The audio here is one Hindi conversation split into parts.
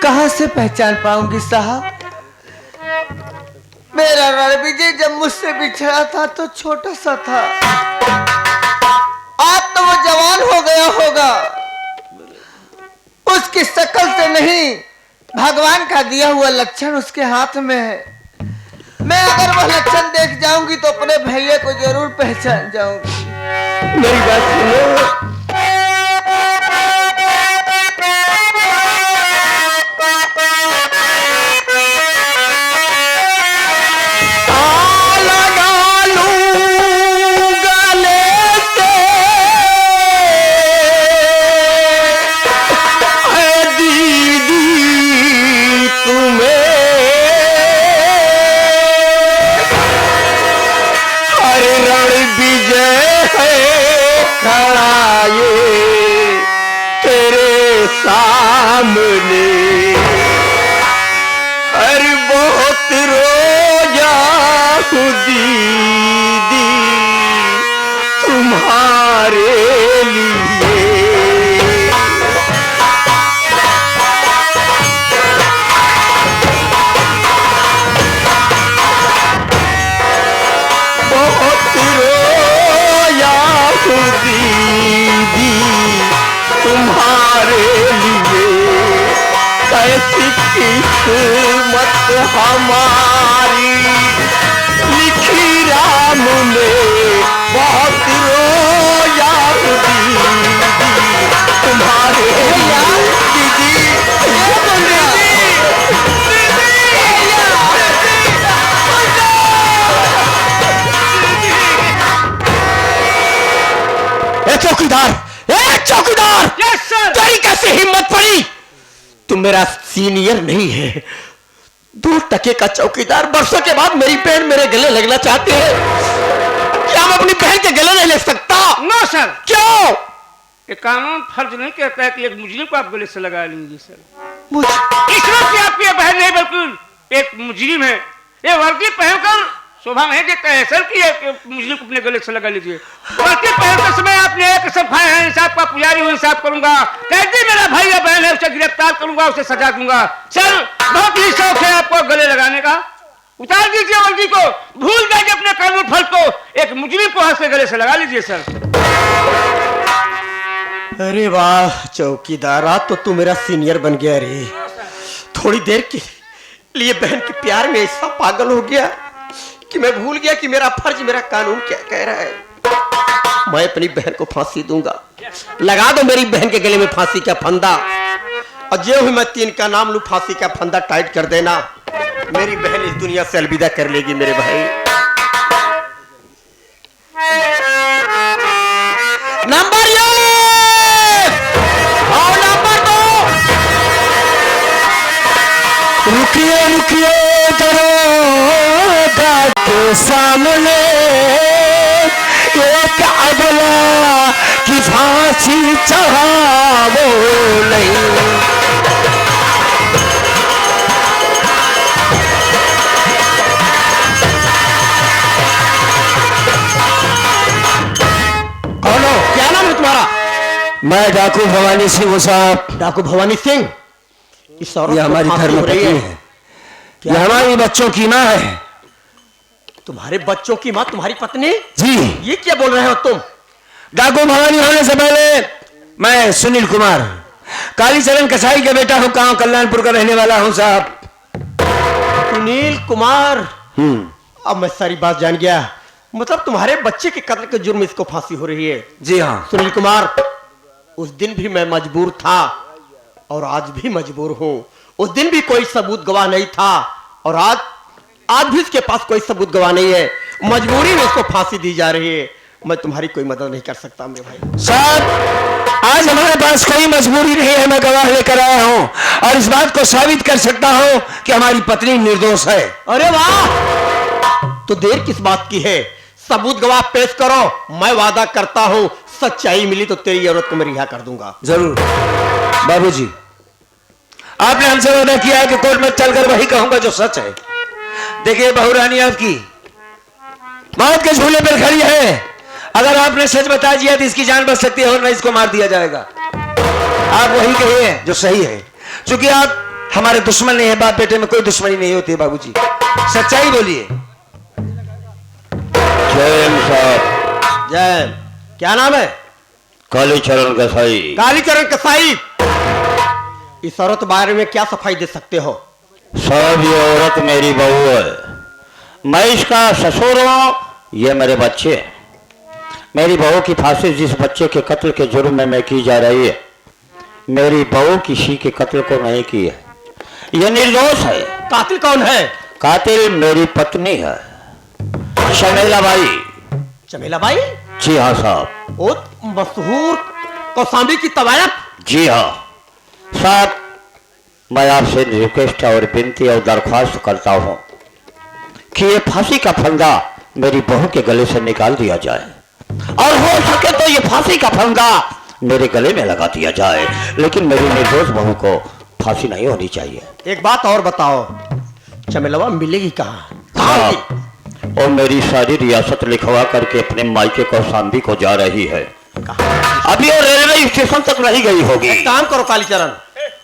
कहां से पहचान पाऊंगी साहब? मेरा रणविजय जब मुझसे बिछड़ा था तो छोटा सा था, आज तो वो जवान हो गया होगा। उसकी शक्ल से नहीं, भगवान का दिया हुआ लक्षण उसके हाथ में है। मैं अगर वह लक्षण देख जाऊंगी तो अपने भैया को जरूर पहचान जाऊंगी। मेरी बात सुनो। अरे बहुत रोजा दीदी तुम्हारे लिए। बहुत रोया दीदी तुम्हारे लिए। कैसी किस्मत हमारी लिखी राम ने, बहुत रोया दीदी तुम्हारे दीदी। चौकीदार, चौकीदार, यस सर। तेरी कैसे हिम्मत पड़ी? तुम मेरा सीनियर नहीं है, 2 टके का चौकीदार। बरसों के बाद मेरी बहन मेरे गले लगना चाहती है। क्या मैं अपनी बहन के गले नहीं लग सकता? No sir. क्यों? ये कानून फर्ज नहीं कहता है कि एक मुजरिम को आप गले से लगा लेंगे सर। इसमें कि आपकी बहन नहीं बल्कि एक मुजरिम है। ये वर्दी पहनकर शोभा नहीं देता है सर कि मुजरिम को अपने गले से लगा लीजिए। वर्दी पहनते समय आपने एक कसम खाए हैं, हिसाब का पुजारी हूँ, हिसाब करूंगा। कैदी मेरा भाई या बहन है, उसे गिरफ्तार करूंगा, उसे सजा दूंगा। सर बहुत ही शौक है आपको गले लगाने का। उतार दीजिए वर्दी को, भूल जाइए अपने कानून फल को। एक मुजरिम को हाथ से गले से लगा लीजिए सर। अरे वाह चौकीदारा, तो तू मेरा सीनियर बन गया रे। थोड़ी देर के लिए बहन के प्यार में ऐसा पागल हो गया कि मैं भूल गया कि मेरा फर्ज, मेरा कानून क्या कह रहा है। मैं अपनी बहन को फांसी दूंगा। लगा दो मेरी बहन के गले में फांसी का फंदा, और जो ही मैं 3 का नाम लूं, फांसी का फंदा टाइट कर देना। मेरी बहन इस दुनिया से अलविदा कर लेगी मेरे भाई। नंबर रुकिए रुकिए दरोगा के सामने एक अबला की फांसी चढ़ावो नहीं। कौन हो? क्या नाम है तुम्हारा? मैं डाकू भवानी सिंह साहब। डाकू भवानी सिंह? ये हमारी धर्मपत्नी है, ये हमारी बच्चों की माँ है। तुम्हारे बच्चों की माँ तुम्हारी पत्नी? जी। ये क्या बोल रहे हो तुम? डाकू भवानी होने से पहले मैं सुनील कुमार, कालीचरण कसाई का बेटा हूँ, गांव कल्याणपुर का रहने वाला हूँ साहब। सुनील कुमार? अब मैं सारी बात जान गया। मतलब तुम्हारे बच्चे के कत्ल के जुर्म इसको फांसी हो रही है? जी हाँ। सुनील कुमार, उस दिन भी मैं मजबूर था और आज भी मजबूर हूं। उस दिन भी कोई सबूत गवाह नहीं था और आज भी इसके पास कोई सबूत गवाह नहीं है। मजबूरी में इसको फांसी दी जा रही है। मैं तुम्हारी कोई मदद नहीं कर सकता मेरे भाई साहब। आज हमारे पास कोई मजबूरी नहीं है, मैं गवाह लेकर आया हूं और इस बात को साबित कर सकता हूं कि हमारी पत्नी निर्दोष है। अरे वाह, तो देर किस बात की है? सबूत गवाह पेश करो। मैं वादा करता हूं सच्चाई मिली तो तेरी औरत को मैं रिहा कर दूंगा। जरूर बाबूजी, आपने हमसे वादा किया है कि कोर्ट में चलकर वही कहूंगा जो सच है। देखिए बहुरानी आपकी मौत के झूले पर खड़ी है। अगर आपने सच बता दिया तो इसकी जान बच सकती है और नहीं इसको मार दिया जाएगा। आप वही कहिए जो सही है। क्योंकि आप हमारे दुश्मन नहीं है, बाप बेटे में कोई दुश्मनी नहीं होती है बाबूजी, सच्चाई बोलिए। जैन साहब, जय, क्या नाम है? कालीचरण कसाई। कालीचरण कसाई। इस औरत बारे में क्या सफाई दे सकते हो? साहब ये औरत मेरी बहू है, मैं इसका ससुर हूं, ये मेरे बच्चे हैं। मेरी बहू की फांसी जिस बच्चे के कत्ल के जुर्म में की जा रही है, मेरी बहू किसी के कत्ल को नहीं की है, ये निर्दोष है। कातिल कौन है? कातिल मेरी पत्नी है, शमेला बाई। चमेला बाई? जी हाँ साहब। वो मशहूर कौसांबी की तवायफ? जी हाँ साहब, मैं आपसे रिक्वेस्ट और विनती और दरख्वास्त करता हूं कि ये फांसी का फंदा मेरी बहू के गले से निकाल दिया जाए, और हो सके तो ये फांसी का फंदा मेरे गले में लगा दिया जाए, लेकिन मेरी निर्दोष बहू को फांसी नहीं होनी चाहिए। एक बात और बताओ, चमेलवा मिलेगी कहाँ? कहाँ की? और मेरी सारी रियासत लिखवा करके अपने मायके कौसांबी को जा रही है। अभी वो रेलवे स्टेशन तक नहीं गई होगी। एक काम करो कालीचरण,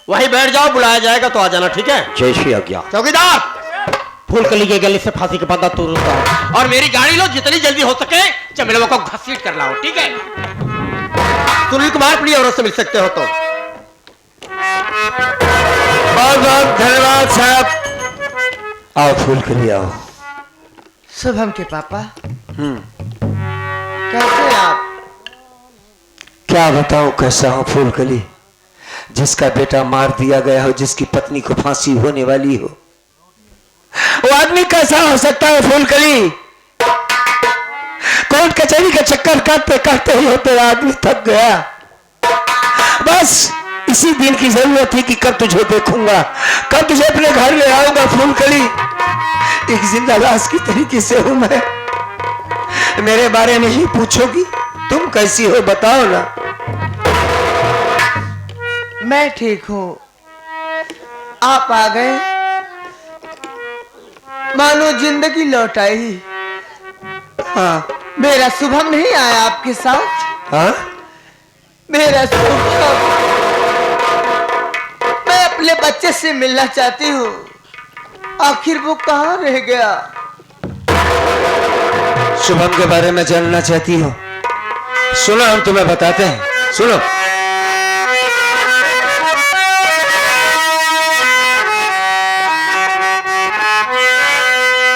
वहीं बैठ जाओ, बुलाया जाएगा तो आ जाना, ठीक है? जैसी आज्ञा। चौकीदार, फूलकली के गले से फांसी का पत्ता तुरंत उतारो, और मेरी गाड़ी लो, जितनी जल्दी हो सके चमेलवा को घसीट कर लाओ, ठीक है? सुनील कुमार प्रिय औरत से मिल सकते हो तो। बहुत बहुत धन्यवाद साहब। आओ फूल के लिए आओ। शुभम के पापा, कैसे हैं आप? क्या बताऊं कैसा हूं फूलकली, जिसका बेटा मार दिया गया हो, जिसकी पत्नी को फांसी होने वाली हो, वो आदमी कैसा हो सकता है फूलकली? कोर्ट कचहरी का चक्कर काटते काटते ही होते आदमी थक गया। बस इसी दिन की जरूरत थी कि कब तुझे देखूंगा, कब तुझे अपने घर ले आऊंगा फूलकली। एक जिंदा लाश की तरीके से हूं मैं। मेरे बारे में ही पूछोगी, तुम कैसी हो बताओ ना। मैं ठीक हूं, आप आ गए, मानो जिंदगी लौट आई। हाँ मेरा शुभम नहीं आया आपके साथ? हाँ, मेरा शुभम, मैं अपने बच्चे से मिलना चाहती हूँ, आखिर वो कहाँ रह गया? शुभम के बारे में जानना चाहती हो? सुनो, हम तुम्हें बताते हैं, सुनो।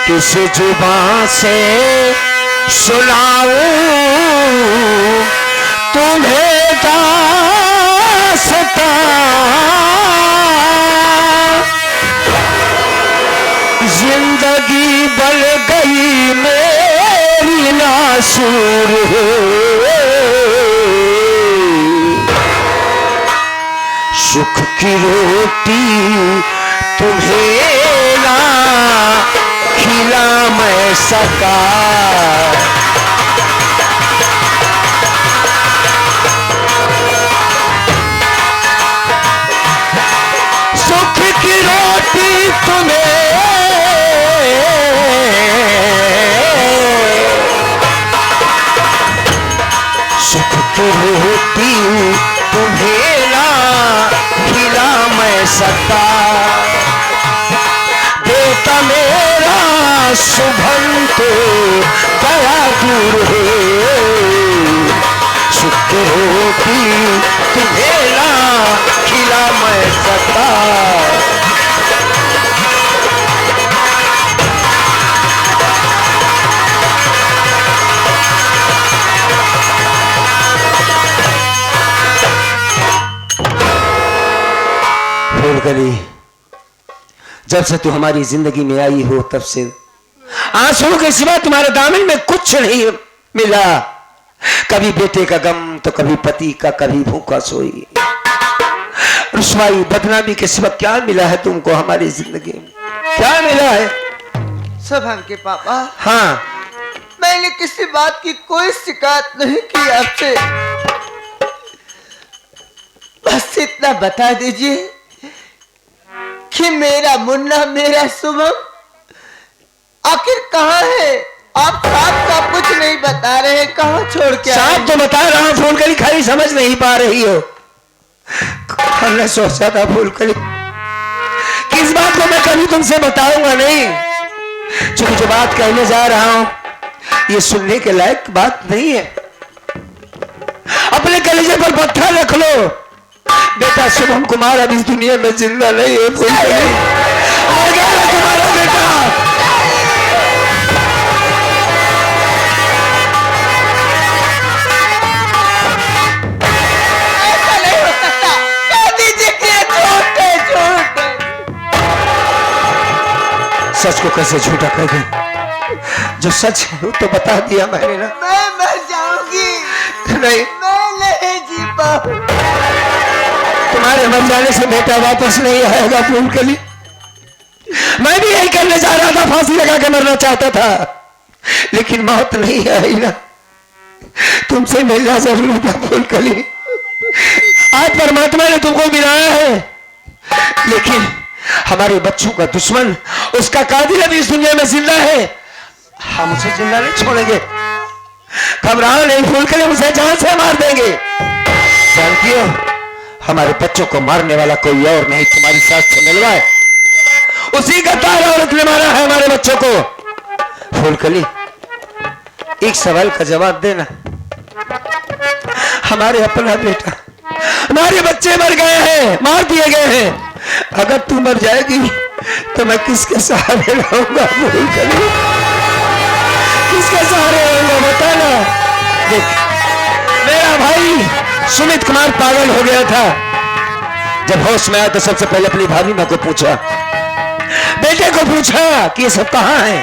किस जुबान से सुनाऊं तुम्हें दास्तां, जिंदगी बन गई मेरी नासूर है, सुख की रोटी तुम्हें ना खिला मैं सका, सुख की रोटी तुम्हें सुख की रोटी तुम्हें ना खिला मैं सका, बेटा मेरा शुभम तो गया दूर है, सुख की रोटी तुम्हें ना खिला मैं सका। फूलकली, जब से तू हमारी जिंदगी में आई हो तब से आंसुओं के सिवा तुम्हारे दामन में कुछ नहीं मिला। कभी बेटे का गम तो कभी पति का, कभी भूखा सोई। रुसवाई बदनामी के सिवा क्या मिला है तुमको हमारी जिंदगी में? क्या मिला है? शुभम के पापा, हाँ, मैंने किसी बात की कोई शिकायत नहीं की आपसे, बस इतना बता दीजिए कि मेरा मुन्ना, मेरा शुभम आखिर कहाँ है? आप साफ साफ कुछ नहीं बता रहे, कहाँ छोड़ के आए? साफ तो बता रहा हूं फूलकली, खाली समझ नहीं पा रही हो। हमने सोचा था फूलकली इस बात को मैं कभी तुमसे बताऊंगा नहीं, क्योंकि जो बात कहने जा रहा हूं ये सुनने के लायक बात नहीं है। अपने कलेजे पर पत्थर रख लो, बेटा शुभम कुमार अब इस दुनिया में जिंदा नहीं है। मर गया है तुम्हारा बेटा। ऐसा नहीं हो सकता, कह दीजिए कि ये झूठ है, झूठ है। सच को कैसे झूठा कर दूं? जो सच है वो तो बता दिया मैंने ना। मैं मर जाऊंगी, नहीं, मैं नहीं जी पाऊं। तुम्हारे मर जाने से बेटा वापस नहीं आएगा फूलकली। मैं भी यही करने जा रहा था, फांसी लगा के मरना चाहता था, लेकिन मौत नहीं आई ना। तुमसे मिलना जरूर था फूलकली। आज परमात्मा ने तुमको मिलाया है, लेकिन हमारे बच्चों का दुश्मन, उसका कातिल अभी इस दुनिया में जिंदा है। हम उसे जिंदा नहीं छोड़ेंगे। घबराओ नहीं फूलकली, उसे जान से मार देंगे। जानती हो, हमारे बच्चों को मारने वाला कोई और नहीं, तुम्हारी सास से मिलवा है। उसी का तारा औरत ने मारा है हमारे बच्चों को। फूलकली, एक सवाल का जवाब देना। हमारे अपना बेटा, हमारे बच्चे मर गए हैं, मार दिए गए हैं। अगर तू मर जाएगी तो मैं किसके सहारे रहूंगा फूलकली? किसके सहारे रहूंगा बताना। देख, मेरा भाई सुमित कुमार पागल हो गया था। जब होश में आया तो सबसे पहले अपनी भाभी मां को पूछा, बेटे को पूछा कि ये सब कहां है।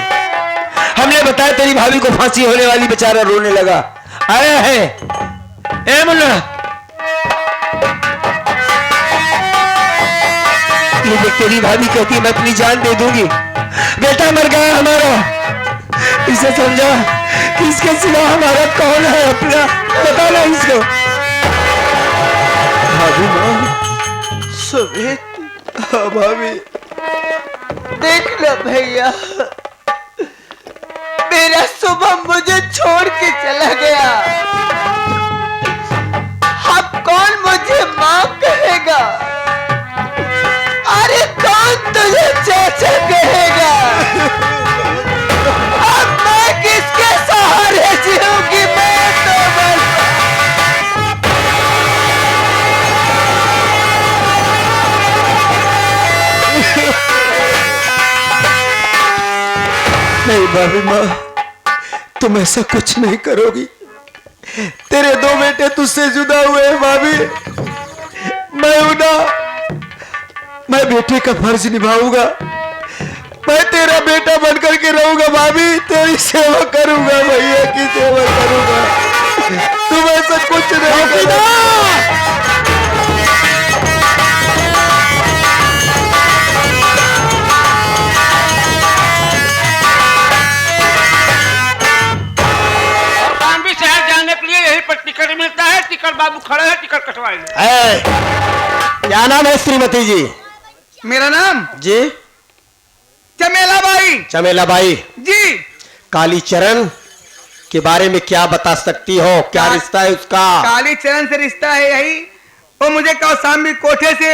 हमने बताया तेरी भाभी को फांसी होने वाली, बेचारा रोने लगा। आया है ए मुन्ना, ये देख तेरी भाभी कहती मैं अपनी जान दे दूंगी। बेटा मर गया हमारा, इसे समझा कि इसके सिवा हमारा कौन है अपना, बता ना इसको। भाभी मां, सुमित, हाँ भाभी, देख लो भैया, मेरा शुभम मुझे छोड़ के चला गया। अब कौन मुझे मां कहेगा? अरे कौन तुझे चाचा कहेगा? अब मैं किसके सहारे जीऊंगी? मैं तो बस नहीं भाभी माँ, तुम ऐसा कुछ नहीं करोगी। तेरे दो बेटे तुझसे जुदा हुए हैं भाभी। मैं हूं ना, मैं बेटे का फर्ज निभाऊंगा। मैं तेरा बेटा बनकर के रहूंगा भाभी, तेरी सेवा करूंगा, भैया की सेवा करूंगा। तुम ऐसा कुछ नहीं करोगी। बॉम्बे शहर जाने के लिए यही पर टिकट मिलता है। टिकट बाबू खड़े हैं, टिकट कटवाए लो। क्या नाम है श्रीमती जी? मेरा नाम जी चमेला बाई चमेला बाई। जी। कालीचरण के बारे में क्या बता सकती हो? क्या रिश्ता है उसका? काली चरण से रिश्ता है यही। वो मुझे कौशाम्बी कोठे से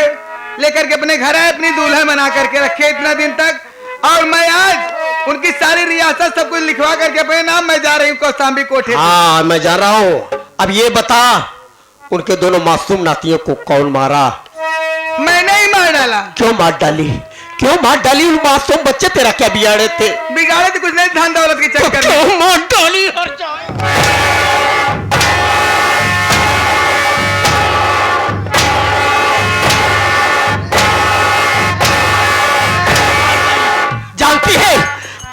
लेकर के अपने घर आए, अपनी दूल्हा बना करके रखे इतना दिन तक, और मैं आज उनकी सारी रियासत सब कुछ लिखवा करके अपने नाम मैं जा रही हूँ कौशाम्बी कोठे। हाँ मैं जा रहा हूँ। अब ये बता, उनके दोनों मासूम नातियों को कौन मारा? मैंने ही मार डाला। क्यों मार डाली? क्यों मार डाली? उन मासूम बच्चे तेरा क्या बिगाड़े थे? बिगाड़े तो कुछ नहीं, धन दौलत के तो चक्कर में। क्यों मार डाली? हर जाए। जानती है,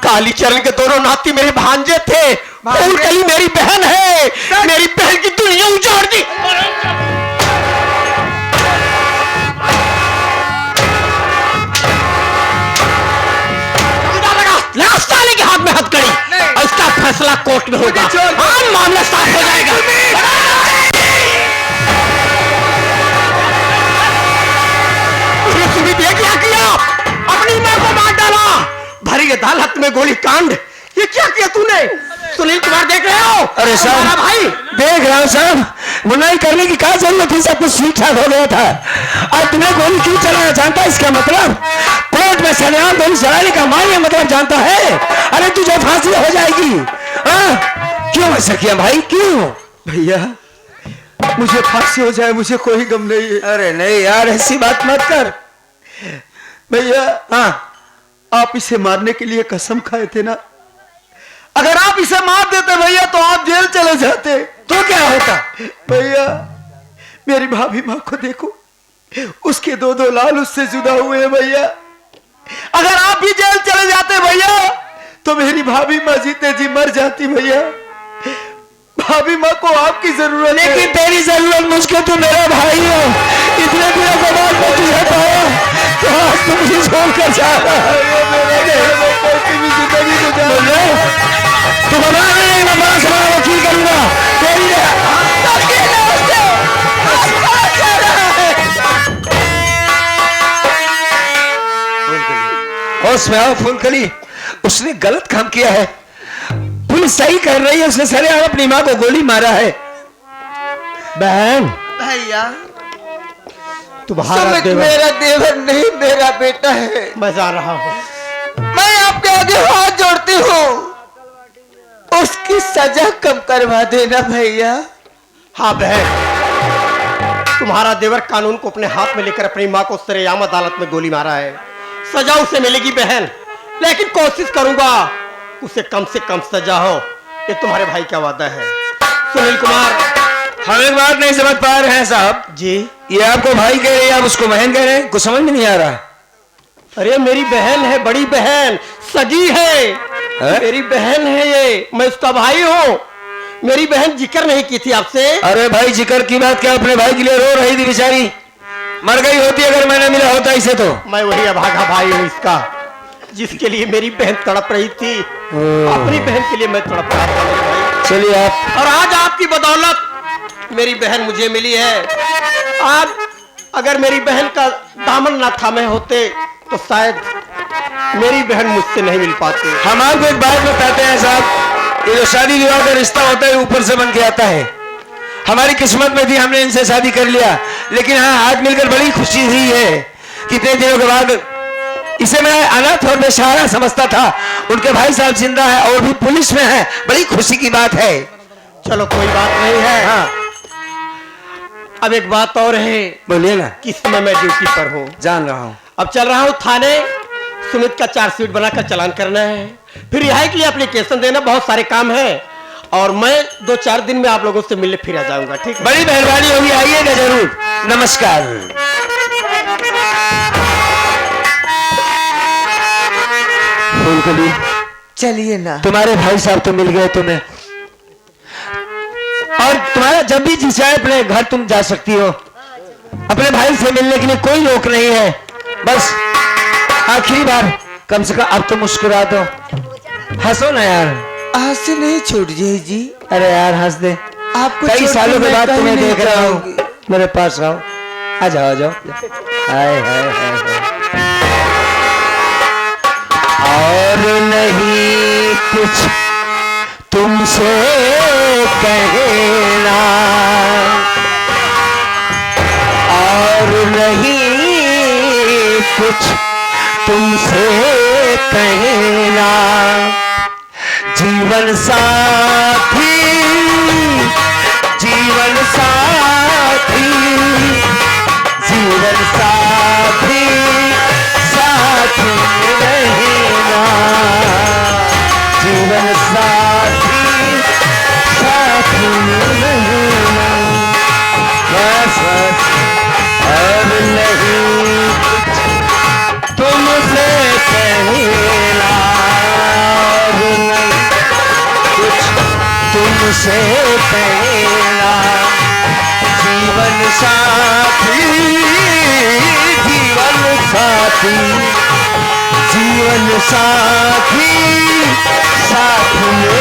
कालीचरण के दोनों नाती मेरे भांजे थे। फूलकली मेरी बहन है, मेरी बहन की दुनिया उजाड़ दी। लगा साले के हाथ में हथकड़ी, और इसका फैसला कोर्ट में होगा। हाँ, मामला साफ हो जाएगा। तूने क्या किया? अपनी मां को मार डाला, भरी अदालत में गोली कांड। ये क्या किया तूने? सुनील कुमार देख रहे हो? अरे साहब भाई देख रहा हूँ साहब, बुनाई करने की क्या जरूरत थी? सब कुछ ठीक ठाक हो गया था। और तुम्हें गोली क्यों चलाया? जानता है इसका मतलब? कोर्ट मैं सरेआम गोली चलाने का मान्य मतलब जानता है। अरे तुझे फांसी हो जाएगी। हाँ? क्यों ऐसा किया भाई, क्यों? भैया मुझे फांसी हो जाए मुझे कोई गम नहीं है। अरे नहीं यार, ऐसी बात मत कर। भैया हाँ, आप इसे मारने के लिए कसम खाए थे ना, अगर आप इसे मार देते भैया तो आप जेल चले जाते। तो क्या होता? भैया मेरी भाभी माँ को देखो, उसके दो दो लाल उससे जुदा हुए हैं भैया। अगर आप भी जेल चले जाते भैया तो मेरी भाभी माँ जीते जी मर जाती भैया। भाभी माँ को आपकी जरूरत है। लेकिन तेरी जरूरत मुझको, तू मेरा भाई हो। इतने दिनों के बाद मैं तुझे पाया तो आज तू मुझे छोड़कर जा रहा है। तू बता नहीं, मैं बड़ा से बड़ा वकील करूंगा तेरी। होश में आओ फूलकली, उसने गलत काम किया है। पुलिस सही कर रही है, उसने सरेआम अपनी माँ को गोली मारा है। बहन भैया तुम्हारा सुमित देवर मेरा देवर नहीं, मेरा बेटा है। मैं जा रहा हूँ। मैं आपके आगे हाथ जोड़ती हूँ, उसकी सजा कम करवा देना भैया। हाँ बहन, तुम्हारा देवर कानून को अपने हाथ में लेकर अपनी माँ को सरेआम अदालत में गोली मारा है। सजा उसे मिलेगी बहन, लेकिन कोशिश करूंगा उसे कम से कम सजा हो। ये तुम्हारे भाई का वादा है। सुनील कुमार, हम एक बात नहीं समझ पा रहे हैं साहब जी। ये आपको भाई कह रहे हैं, आप उसको बहन कह रहे हैं, कुछ समझ में नहीं आ रहा। अरे मेरी बहन है, बड़ी बहन, सगी है, मेरी बहन है ये, मैं उसका भाई हूँ। मेरी बहन जिक्र नहीं की थी आपसे? अरे भाई जिक्र की बात क्या, अपने भाई के लिए रो रही थी बेचारी, मर गई होती अगर मैंने मिला होता इसे तो। मैं वही अभागा भाई हूँ इसका, जिसके लिए मेरी बहन तड़प रही थी। अपनी बहन के लिए मैं तड़प रहा था मेरे भाई। चलिए आप, और आज आपकी बदौलत मेरी बहन मुझे मिली है। आज अगर मेरी बहन का दामन ना थामे होते तो शायद मेरी बहन मुझसे नहीं मिल पाती। हम आपको एक बात बताते हैं साहब, ये जो शादी विवाह का रिश्ता होता है ऊपर से बन के आता है। हमारी किस्मत में थी, हमने इनसे शादी कर लिया, लेकिन हाँ हाथ मिलकर बड़ी खुशी हुई है। कितने दिनों के बाद इसे मैं अनाथ और बेसहारा समझता था, उनके भाई साहब जिंदा है और भी पुलिस में है, बड़ी खुशी की बात है। चलो कोई बात नहीं है। हाँ अब एक बात और है, बोलिए ना। किस समय मैं ड्यूटी पर हूँ, जान रहा हूँ। अब चल रहा हूँ थाने, सुमित का चार्जशीट बनाकर चालान करना है, फिर रिहाई के लिए एप्लीकेशन देना, बहुत सारे काम है। और मैं 2-4 दिन में आप लोगों से मिलने फिर आ जाऊंगा। ठीक, बड़ी मेहरबानी होगी, आइएगा जरूर। नमस्कार। फूलकली चलिए ना। तुम्हारे भाई साहब तो मिल गए तुम्हें, और तुम्हारा जब भी जी चाहे अपने घर तुम जा सकती हो। अपने भाई से मिलने के लिए कोई रोक नहीं है। बस आखिरी बार कम से कम अब तो मुस्कुरा दो, हंसो ना यार। आज से नहीं छूट जाए जी। अरे यार हंस दे, आपको कई छोड़ सालों के के मैं बाद कहीं तुम्हें नहीं देख रहा हूँ। जाऊंगी। मेरे पास आओ, आ जाओ आ जाओ। हाय हाय हाय। और नहीं कुछ तुमसे कहना, और नहीं कुछ तुमसे कहना। जीवन साथी, जीवन साथी, जीवन साथी, साथ रहना। जीवन साथी, साथ रहना। बस अब नहीं कुछ तुमसे कहना, और नहीं कुछ तुमसे कहना। जीवन साथी, जीवन साथी, जीवन साथी, साथ में